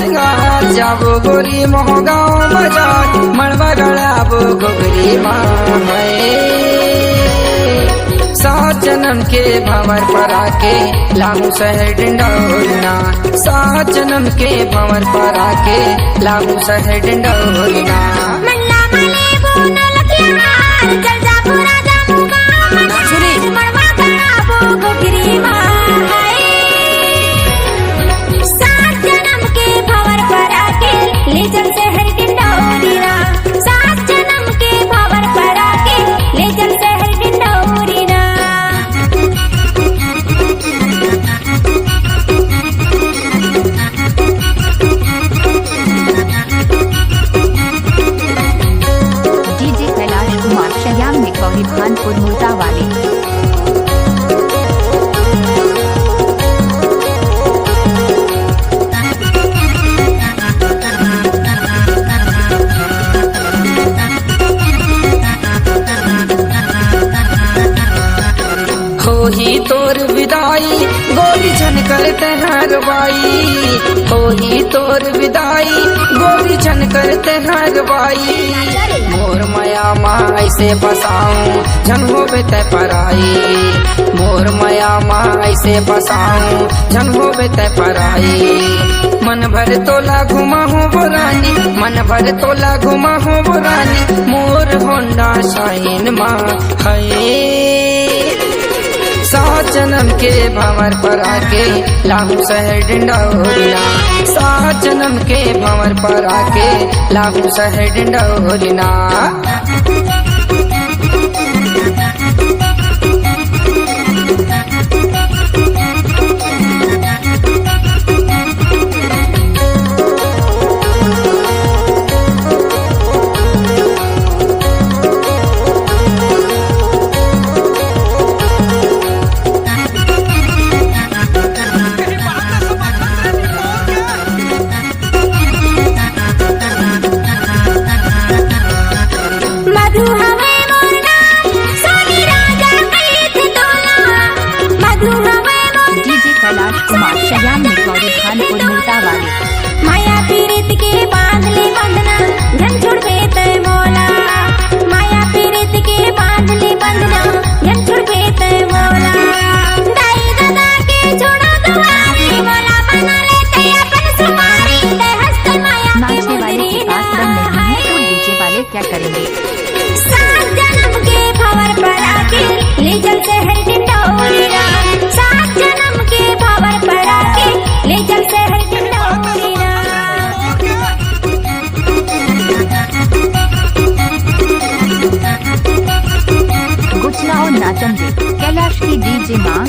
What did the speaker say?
सिंगार जाबो गोरी मोह गाँव बाजार मड़वा गड़ाबो गोगरी माँ सात जन्म के भंवर पर आके लाहू शहर डिंडोरना सात जन्म के भंवर पर आके लाहू शहर डिंडोरना भानपुर मुर्दावाली हो ही तोर विदाई गोरी छन करते हरवाई हो ही तोर विदाई गोरी छन करते हरवाई मोर माया माँ ऐसे बसाऊं झन होवे तय पराई मोर माया माँ ऐसे बसाऊं झन होवे तय पराई मन भर तोला घुमा हूँ बुरानी मन भर तोला घुमा हूँ बुरानी मोर होंडा शाइन माँ है सात जन्म के भंवर पर आके लाहू शहर डिंडोरना सात जन्म के भंवर पर आके लाहू शहर डिंडोरना भानपुर मुर्दावाली माया पीरित के बांधले बंधना झन छोड़ देते मोला माया पीरित के बांधले बंधना झन छोड़ देते मोला दाई दादा के छोड़ा दुआरी मोला बना लेते अपन सुमारी ते हंसते माया नाचने वाले के पास दम नहीं है तो डीजे वाले क्या करेंगे। सात जन्म के भंवर पर आके ले चल शहर डिंडोरना सात जन्म के भंवर पर आके ले चल शहर गुचला और नाचन दे कैलाश की डीजे माँ